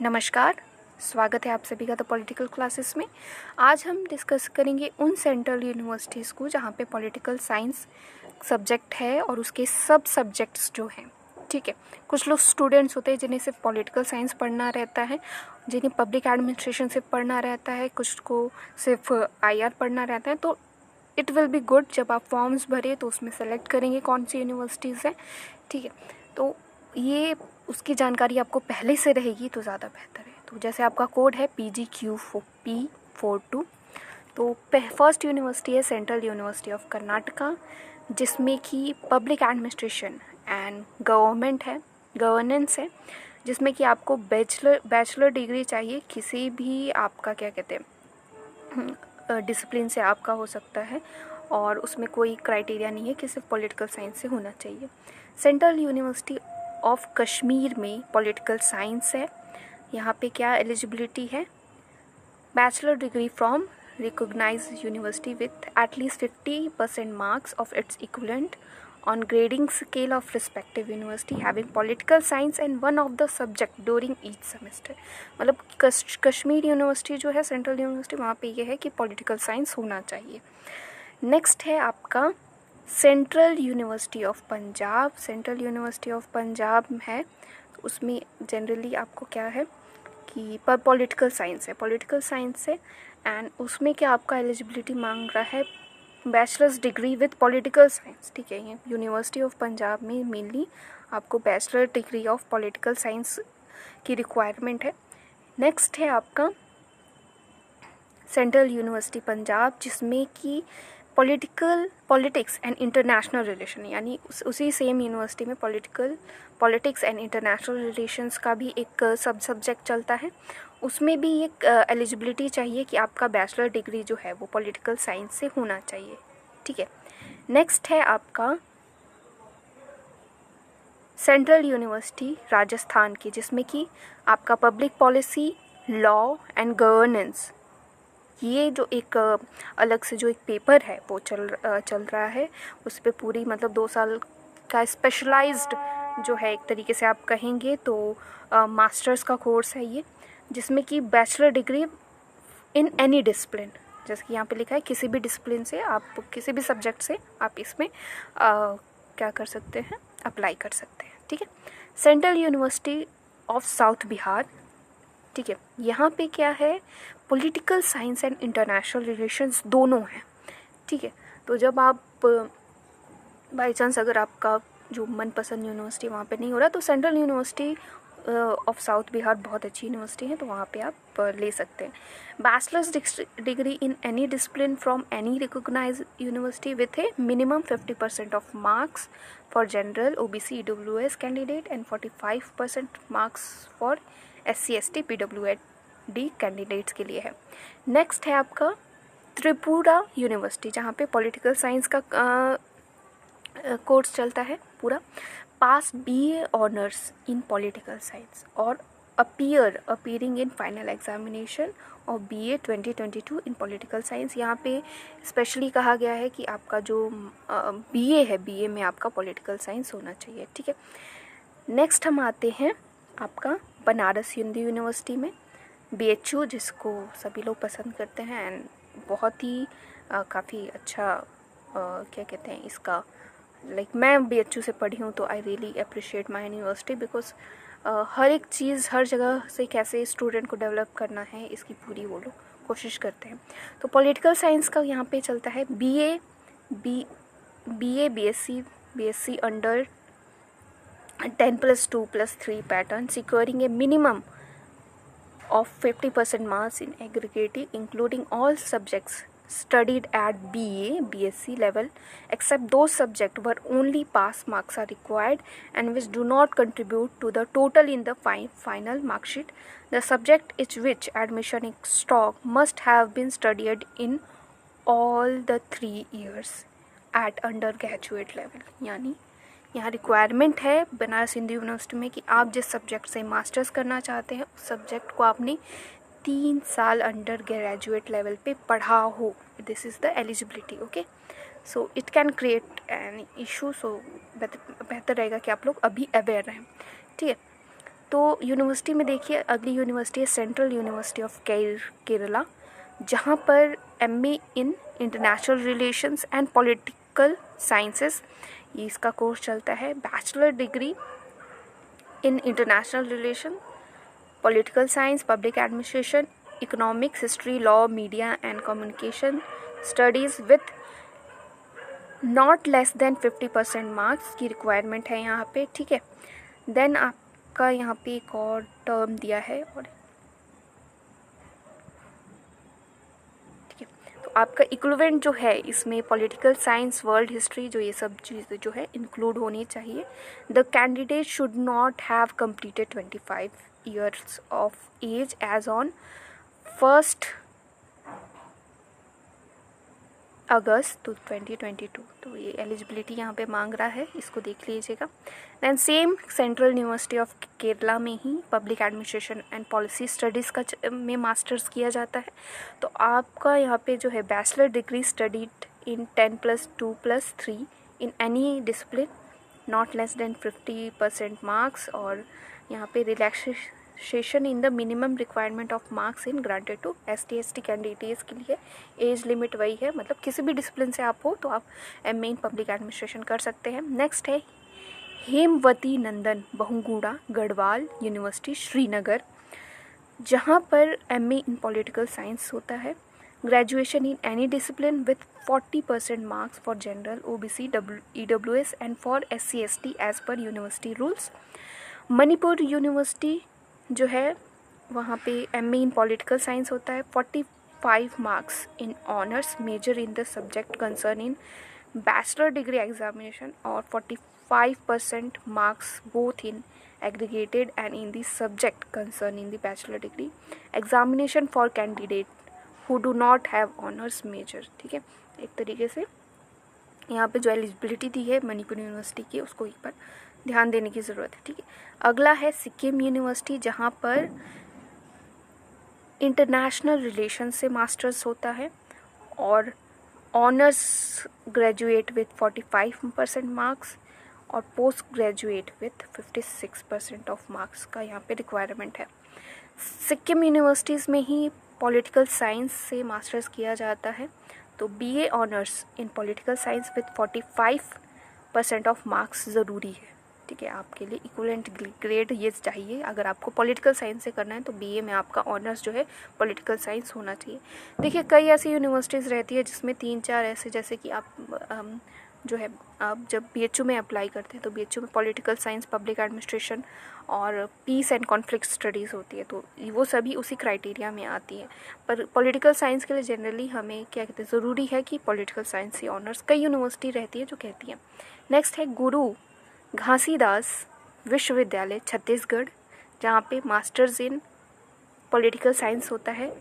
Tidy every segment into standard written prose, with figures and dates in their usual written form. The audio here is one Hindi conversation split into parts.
नमस्कार, स्वागत है आप सभी का द पॉलिटिकल क्लासेस में। आज हम डिस्कस करेंगे उन सेंट्रल यूनिवर्सिटीज़ को जहाँ पे पॉलिटिकल साइंस सब्जेक्ट है और उसके सब सब्जेक्ट्स जो हैं। ठीक है, कुछ लोग स्टूडेंट्स होते हैं जिन्हें सिर्फ पॉलिटिकल साइंस पढ़ना रहता है, जिन्हें पब्लिक एडमिनिस्ट्रेशन सिर्फ पढ़ना रहता है, कुछ को सिर्फ IR पढ़ना रहता है। तो इट विल बी गुड जब आप फॉर्म्स भरे तो उसमें सेलेक्ट करेंगे कौन सी यूनिवर्सिटीज़ हैं। ठीक है, तो ये उसकी जानकारी आपको पहले से रहेगी तो ज़्यादा बेहतर है। तो जैसे आपका कोड है PGQ P42, तो फर्स्ट यूनिवर्सिटी है सेंट्रल यूनिवर्सिटी ऑफ कर्नाटका, जिसमें कि पब्लिक एडमिनिस्ट्रेशन एंड गवर्नेंस है, जिसमें कि आपको बैचलर डिग्री चाहिए। किसी भी आपका क्या कहते हैं डिसिप्लिन से आपका हो सकता है और उसमें कोई क्राइटेरिया नहीं है कि सिर्फ पॉलिटिकल साइंस से होना चाहिए। सेंट्रल यूनिवर्सिटी ऑफ कश्मीर में पॉलिटिकल साइंस है। यहाँ पे क्या एलिजिबिलिटी है? Bachelor degree from recognised university with at least 50% marks of its equivalent on grading scale of respective university having political science and one of the subject during each semester। मतलब कश्मीर यूनिवर्सिटी जो है सेंट्रल यूनिवर्सिटी, वहाँ पे ये है कि पॉलिटिकल साइंस होना चाहिए। नेक्स्ट है आपका central University of Punjab. Central University of Punjab है, तो उसमें जनरली आपको क्या है कि पॉलिटिकल साइंस है एंड उसमें क्या आपका एलिजिबिलिटी मांग रहा है bachelors degree with political science. ठीक है, ये यूनिवर्सिटी ऑफ पंजाब में मेनली आपको bachelor degree of political science की रिक्वायरमेंट है। नेक्स्ट है आपका सेंट्रल यूनिवर्सिटी पंजाब, जिसमें कि पॉलिटिक्स एंड इंटरनेशनल रिलेशन, यानी उसी सेम यूनिवर्सिटी में पॉलिटिक्स एंड इंटरनेशनल रिलेशंस का भी एक सब सब्जेक्ट चलता है। उसमें भी एक एलिजिबिलिटी चाहिए कि आपका बैचलर डिग्री जो है वो पॉलिटिकल साइंस से होना चाहिए। ठीक है, नेक्स्ट है आपका सेंट्रल यूनिवर्सिटी राजस्थान की, जिसमें कि आपका public policy, law and governance, ये जो एक अलग से जो एक पेपर है वो चल रहा है। उस पर पूरी मतलब 2 साल का स्पेशलाइज्ड जो है एक तरीके से आप कहेंगे तो मास्टर्स का कोर्स है ये, जिसमें कि bachelor degree in any discipline, जैसे कि यहाँ पे लिखा है किसी भी डिसिप्लिन से आप, किसी भी सब्जेक्ट से आप इसमें क्या कर सकते हैं, अप्लाई कर सकते हैं। ठीक है, central University of south Bihar. ठीक है, यहाँ पे क्या है political science and international relations दोनों हैं। ठीक है, तो जब आप बाई चांस अगर आपका जो मनपसंद यूनिवर्सिटी वहाँ पे नहीं हो रहा, तो central University of south Bihar बहुत अच्छी यूनिवर्सिटी है, तो वहाँ पे आप ले सकते हैं। Bachelors degree in any discipline from any recognised university with a minimum 50% of marks for general OBC EWS candidate and 45% marks for SC ST PWD candidates के लिए है। नेक्स्ट है आपका त्रिपुरा यूनिवर्सिटी, जहाँ पे पॉलिटिकल साइंस का कोर्स चलता है पूरा। पास BA honours in political science और अपीयरिंग इन फाइनल एग्जामिनेशन और BA 2022 इन पॉलिटिकल साइंस। यहाँ पे स्पेशली कहा गया है कि आपका जो BA है, BA में आपका पॉलिटिकल साइंस होना चाहिए। ठीक है, नेक्स्ट हम आते हैं आपका बनारस हिंदू यूनिवर्सिटी में, BHU, जिसको सभी लोग पसंद करते हैं एंड बहुत ही काफ़ी अच्छा क्या कहते हैं इसका, मैं BHU से पढ़ी हूँ तो I really appreciate my university because हर एक चीज़ हर जगह से कैसे स्टूडेंट को डेवलप करना है इसकी पूरी वो लोग कोशिश करते हैं। तो पॉलिटिकल साइंस का यहाँ पे चलता है BA BSc under 10+2+3 pattern securing a minimum of 50% marks in aggregate including all subjects studied at BA BSc level except those subjects where only pass marks are required and which do not contribute to the total in the final mark sheet. The subject is which admission is stock must have been studied in all the 3 years at undergraduate level। यानी यहाँ रिक्वायरमेंट है बनारस हिंदू यूनिवर्सिटी में कि आप जिस सब्जेक्ट से मास्टर्स करना चाहते हैं उस सब्जेक्ट को आपने 3 साल अंडर ग्रेजुएट लेवल पे पढ़ा हो। This is the eligibility. Okay, so it can create an issue, so बेहतर रहेगा कि आप लोग अभी अवेयर रहें। ठीक है, तो यूनिवर्सिटी में देखिए, अगली यूनिवर्सिटी है सेंट्रल यूनिवर्सिटी ऑफ केरला, जहाँ पर MA in international relations and political sciences, ये इसका कोर्स चलता है। Bachelor degree in international relation, political science, public administration, economics, history, law, media and communication studies with not less than 50% marks की रिक्वायरमेंट है यहाँ पे, ठीक है। देन आपका यहाँ पे एक और टर्म दिया है, और ठीक है, तो आपका इक्विवेलेंट जो है इसमें पॉलिटिकल साइंस, वर्ल्ड हिस्ट्री, जो ये सब चीज़ें जो है इंक्लूड होनी चाहिए। The candidate should not have completed 25 years of age as on 1 अगस्त 2022। तो ये एलिजिबिलिटी यहाँ पे मांग रहा है, इसको देख लीजिएगा। Then same Central University of Kerala में ही public administration and policy studies का में मास्टर्स किया जाता है। तो आपका यहाँ पे जो है bachelor degree studied in 10+2+3 in any discipline not less than 50% marks, और यहाँ पे relaxation in the minimum requirement of marks in granted to ST/ST candidates के लिए। एज लिमिट वही है, मतलब किसी भी डिसिप्लिन से आप हो तो आप MA इन पब्लिक एडमिनिस्ट्रेशन कर सकते हैं। नेक्स्ट है हेमवती नंदन बहुगुणा गढ़वाल यूनिवर्सिटी श्रीनगर, जहाँ पर MA इन पॉलिटिकल साइंस होता है। Graduation in any discipline with 40% marks for general, OBC, EWS and for SC/ST as per university rules. Manipur university जो है वहाँ पे MA इन पॉलिटिकल साइंस होता है। 45 marks in honours major in the subject concern in bachelor degree examination, और 45% marks both in aggregated and in the subject concern in the bachelor degree examination for candidate who do not have honours major, ठीक है। एक तरीके से यहाँ पे जो एलिजिबिलिटी दी है मणिपुर यूनिवर्सिटी की, उसको एक बार ध्यान देने की ज़रूरत है, ठीक है। अगला है सिक्किम यूनिवर्सिटी, जहाँ पर इंटरनेशनल रिलेशन से मास्टर्स होता है, और ऑनर्स ग्रेजुएट विथ 45% मार्क्स, और post graduate with 56% of marks का यहाँ पे रिक्वायरमेंट है। सिक्किम यूनिवर्सिटीज़ में ही पॉलिटिकल साइंस से मास्टर्स किया जाता है। तो BA honours in political science with 45% of marks ज़रूरी है, ठीक है। आपके लिए इक्विवेलेंट ग्रेड ये चाहिए। अगर आपको पॉलिटिकल साइंस से करना है तो BA में आपका ऑनर्स जो है पॉलिटिकल साइंस होना चाहिए। देखिए, कई ऐसी यूनिवर्सिटीज़ रहती है जिसमें 3-4 ऐसे, जैसे कि आप जो है आप जब BHU में अप्लाई करते हैं तो BHU में पॉलिटिकल साइंस, पब्लिक एडमिनिस्ट्रेशन और पीस एंड कॉन्फ्लिक्ट स्टडीज़ होती है, तो वो सभी उसी क्राइटेरिया में आती है। पर पॉलिटिकल साइंस के लिए जनरली हमें क्या कहते हैं, ज़रूरी है कि पॉलिटिकल साइंस से ऑनर्स, कई यूनिवर्सिटी रहती है जो कहती है। नेक्स्ट है गुरु घासीदास विश्वविद्यालय छत्तीसगढ़, जहाँ पे मास्टर्स इन पॉलिटिकल साइंस होता है।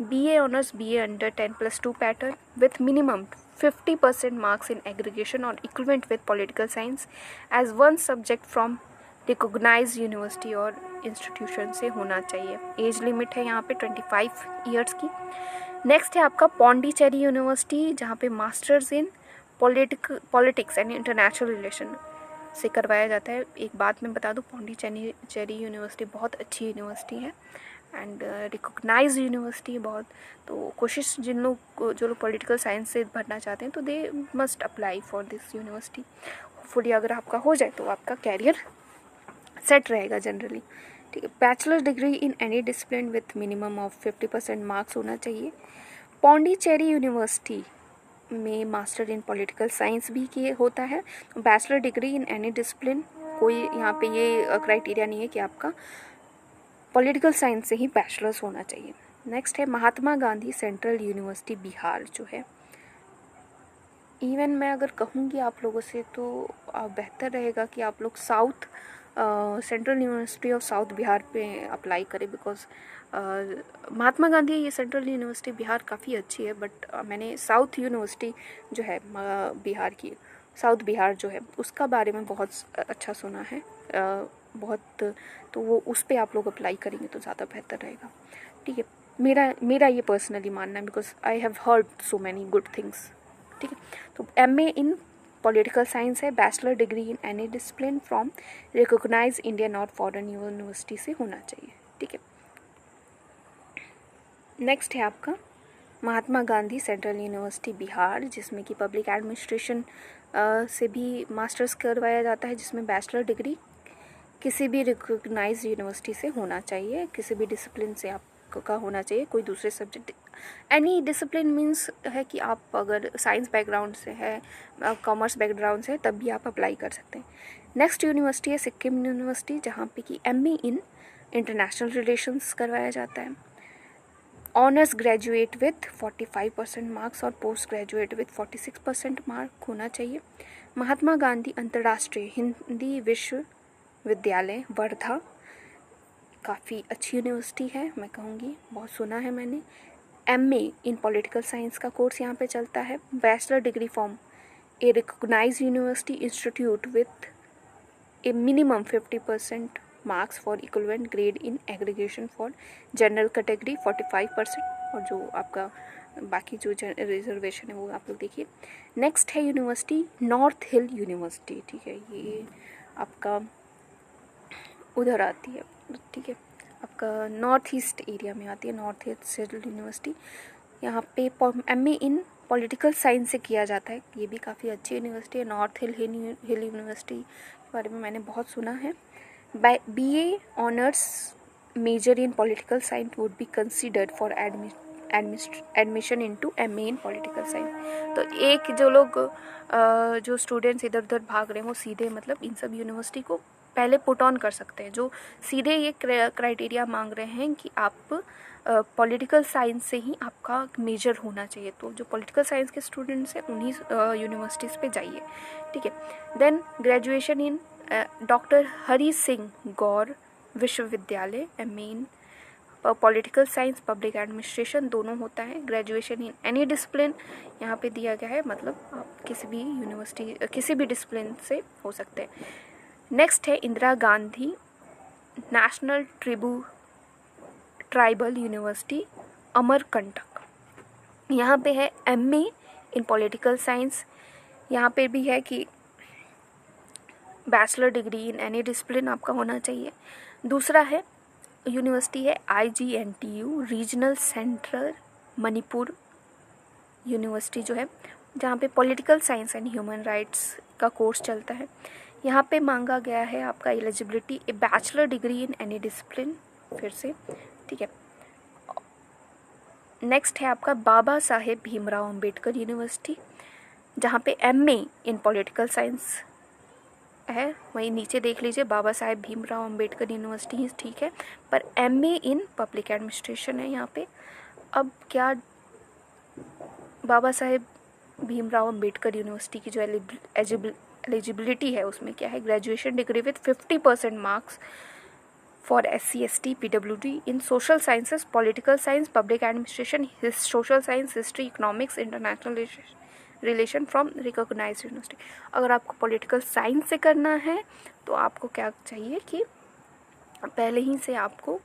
BA honours BA under 10+2 pattern with minimum 50% marks in aggregation और equivalent with political science as one subject from recognised university और इंस्टीट्यूशन से होना चाहिए। एज लिमिट है यहाँ पे 25 ईयर्स की। नेक्स्ट है आपका पौंडीचेरी यूनिवर्सिटी, जहाँ पे masters in politics and international relation से करवाया जाता है। एक बात मैं बता दूँ, पौंडीचेरी यूनिवर्सिटी बहुत अच्छी यूनिवर्सिटी है एंड रिकॉग्नाइज्ड यूनिवर्सिटी बहुत। तो कोशिश जो लोग पॉलिटिकल साइंस से भरना चाहते हैं तो they must apply for this university. Hopefully अगर आपका हो जाए तो आपका कैरियर सेट रहेगा जनरली, ठीक है। Bachelor degree in any discipline with minimum of 50% marks होना चाहिए। पौंडीचेरी यूनिवर्सिटी में मास्टर इन पॉलिटिकल साइंस भी किए होता है। Bachelor degree in any discipline, कोई यहाँ पे ये क्राइटेरिया नहीं है कि आपका पॉलिटिकल साइंस से ही बैचलर्स होना चाहिए। नेक्स्ट है महात्मा गांधी सेंट्रल यूनिवर्सिटी बिहार, जो है इवन मैं अगर कहूँगी आप लोगों से तो बेहतर रहेगा कि आप लोग south central University of south Bihar पे अप्लाई करें, बिकॉज महात्मा गांधी ये सेंट्रल यूनिवर्सिटी बिहार काफ़ी अच्छी है, बट मैंने साउथ यूनिवर्सिटी जो है बिहार की, साउथ बिहार जो है उसका बारे में बहुत अच्छा सुना है बहुत, तो वो उस पर आप लोग अप्लाई करेंगे तो ज़्यादा बेहतर रहेगा, ठीक है। मेरा ये पर्सनली मानना है, because I have heard so many good things, ठीक है। तो MA इन पॉलिटिकल साइंस है, bachelor degree in any discipline from recognise Indian और फॉरेन यूनिवर्सिटी से होना चाहिए, ठीक है। नेक्स्ट है आपका महात्मा गांधी सेंट्रल यूनिवर्सिटी बिहार, जिसमें कि पब्लिक एडमिनिस्ट्रेशन से भी मास्टर्स करवाया जाता है, जिसमें बैचलर डिग्री किसी भी रिकॉग्नाइज यूनिवर्सिटी से होना चाहिए, किसी भी डिसिप्लिन से आपका होना चाहिए, कोई दूसरे सब्जेक्ट। एनी डिसिप्लिन मीन्स है कि आप अगर साइंस बैकग्राउंड से है, कॉमर्स बैकग्राउंड से है, तब भी आप अप्लाई कर सकते हैं। नेक्स्ट यूनिवर्सिटी है सिक्किम यूनिवर्सिटी, जहाँ पे कि MA इन इंटरनेशनल रिलेशंस करवाया जाता है। ऑनर्स ग्रेजुएट विथ 45% मार्क्स और पोस्ट ग्रेजुएट विथ 46% मार्क होना चाहिए। महात्मा गांधी अंतर्राष्ट्रीय हिंदी विश्वविद्यालय वर्धा, काफ़ी अच्छी यूनिवर्सिटी है, मैं कहूँगी, बहुत सुना है मैंने। MA इन पॉलिटिकल साइंस का कोर्स यहाँ पे चलता है। Bachelor degree from a recognised university institute with a minimum 50% marks for equivalent grade in aggregation for general category 45%, और जो आपका बाकी जो रिजर्वेशन है वो आप लोग देखिए। नेक्स्ट है यूनिवर्सिटी नॉर्थ हिल यूनिवर्सिटी, ठीक है, ये आपका उधर आती है, ठीक है, आपका नॉर्थ ईस्ट एरिया में आती है, नॉर्थ ईस्ट यूनिवर्सिटी। यहाँ पे MA इन पॉलिटिकल साइंस से किया जाता है, ये भी काफ़ी अच्छी यूनिवर्सिटी है। नॉर्थ हिल यूनिवर्सिटी के बारे में मैंने बहुत सुना है। BA honours major in political science would be considered for admission into MA in political science. तो एक जो लोग जो स्टूडेंट्स इधर उधर भाग रहे हैं वो सीधे मतलब इन सब यूनिवर्सिटी को पहले पुट ऑन कर सकते हैं, जो सीधे ये क्राइटेरिया मांग रहे हैं कि आप पॉलिटिकल साइंस से ही आपका मेजर होना चाहिए। तो जो पॉलिटिकल साइंस के स्टूडेंट्स हैं उन्हीं यूनिवर्सिटीज़ पे जाइए, ठीक है। Then graduation in doctor Hari Singh गौर विश्वविद्यालय, MA in political science public administration दोनों होता है। ग्रेजुएशन इन एनी डिसिप्लिन यहाँ पे दिया गया है, मतलब आप किसी भी यूनिवर्सिटी किसी भी डिसिप्लिन से हो सकते हैं। नेक्स्ट है Indira Gandhi national tribal university Amarkantak, यहाँ पे है MA इन पॉलिटिकल साइंस। यहाँ पे भी है कि bachelor degree in any discipline आपका होना चाहिए। दूसरा है यूनिवर्सिटी है IGNTU regional central Manipur university, जो है जहाँ पे political science and human rights का कोर्स चलता है। यहाँ पे मांगा गया है आपका eligibility A bachelor degree in any discipline, फिर से, ठीक है। नेक्स्ट है आपका बाबा साहेब भीमराव अंबेडकर यूनिवर्सिटी, जहाँ पे MA इन पॉलिटिकल साइंस है। वहीं नीचे देख लीजिए बाबा साहेब भीमराव अंबेडकर यूनिवर्सिटी ही ठीक है, पर MA इन पब्लिक एडमिनिस्ट्रेशन है यहाँ पे। अब क्या बाबा साहेब भीमराव अंबेडकर यूनिवर्सिटी की जो एलिजिबिलिटी है उसमें क्या है, graduation degree with 50% marks for SC ST PWD in social sciences, political science, public administration, social science, history, economics, international relation from recognised university. अगर आपको पॉलिटिकल साइंस से करना है तो आपको क्या चाहिए कि पहले ही से आपको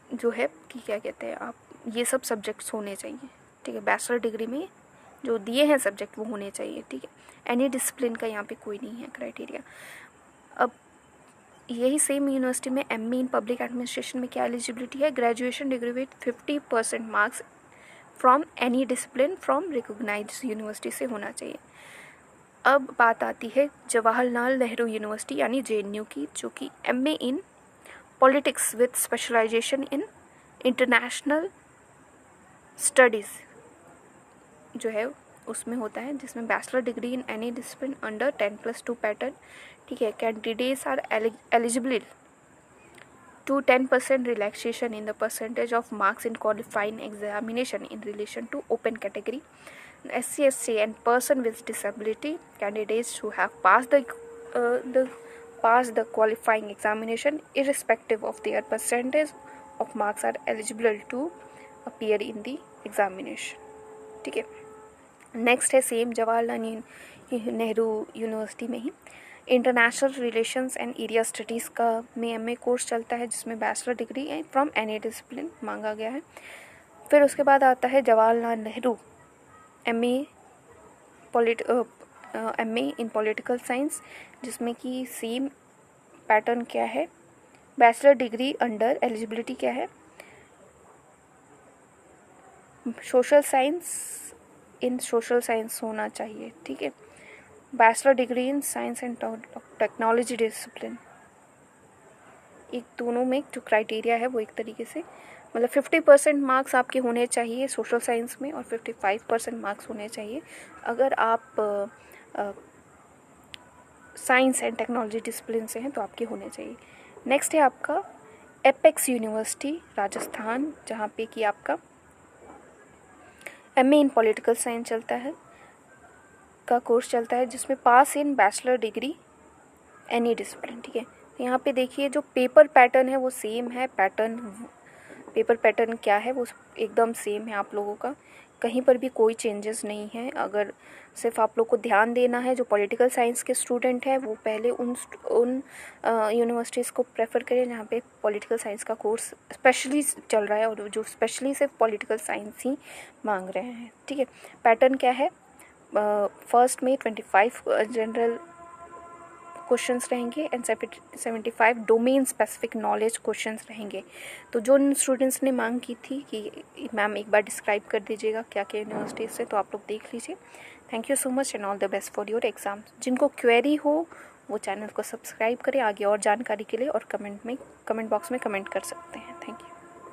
जो है कि क्या कहते हैं, आप ये सब सब्जेक्ट्स होने चाहिए, ठीक है। बैचलर डिग्री में जो दिए हैं सब्जेक्ट वो होने चाहिए, ठीक है। एनी डिसिप्लिन का यहाँ पे कोई नहीं है क्राइटेरिया। अब यही सेम यूनिवर्सिटी में MA इन पब्लिक एडमिनिस्ट्रेशन में क्या एलिजिबिलिटी है, graduation degree with 50% marks from any discipline from recognised university से होना चाहिए। अब बात आती है जवाहरलाल नेहरू यूनिवर्सिटी यानी JNU की, जो कि MA in politics with specialisation in international studies जो है उसमें होता है, जिसमें bachelor degree in any discipline under 10+2 pattern, ठीक है। Candidates are eligible to 10% relaxation in the percentage of marks in qualifying examination in relation to open category, SC ST and person with disability candidates who have passed the qualifying examination irrespective of their percentage of marks are eligible to appear in the examination, ठीक है। नेक्स्ट है सेम जवाहरलाल नेहरू यूनिवर्सिटी में ही international relations and area studies का में MA कोर्स चलता है, जिसमें bachelor degree from any discipline मांगा गया है। फिर उसके बाद आता है Jawaharlal Nehru MA MA in political science, जिसमें कि सेम पैटर्न क्या है, बैचलर डिग्री अंडर एलिजिबिलिटी क्या है, सोशल साइंस इन सोशल साइंस होना चाहिए, ठीक है। Bachelor degree in science and technology discipline, एक दोनों में जो क्राइटेरिया है वो एक तरीके से मतलब 50% मार्क्स आपके होने चाहिए सोशल साइंस में और 55% मार्क्स होने चाहिए अगर आप साइंस एंड टेक्नोलॉजी डिसिप्लिन से हैं तो आपके होने चाहिए। नेक्स्ट है आपका एपेक्स यूनिवर्सिटी राजस्थान, जहाँ पे कि आपका MA इन पॉलिटिकल साइंस चलता है का कोर्स चलता है, जिसमें pass in bachelor degree any discipline, ठीक है। तो यहाँ पे देखिए जो पेपर पैटर्न है वो सेम है, पेपर पैटर्न क्या है वो एकदम सेम है आप लोगों का, कहीं पर भी कोई चेंजेस नहीं है। अगर सिर्फ आप लोग को ध्यान देना है, जो पॉलिटिकल साइंस के स्टूडेंट हैं वो पहले उन यूनिवर्सिटीज़ को प्रेफर करें जहाँ पे पॉलिटिकल साइंस का कोर्स स्पेशली चल रहा है और जो स्पेशली सिर्फ पॉलिटिकल साइंस ही मांग रहे हैं, ठीक है। पैटर्न क्या है, फर्स्ट में 25 जनरल क्वेश्चंस रहेंगे and 75 domain specific knowledge questions रहेंगे। तो जो स्टूडेंट्स ने मांग की थी कि मैम एक बार डिस्क्राइब कर दीजिएगा क्या क्या यूनिवर्सिटीज से, तो आप लोग देख लीजिए। Thank you so much and all the best for your exam. जिनको क्वेरी हो वो चैनल को सब्सक्राइब करें आगे और जानकारी के लिए, और कमेंट बॉक्स में कमेंट कर सकते हैं। Thank you.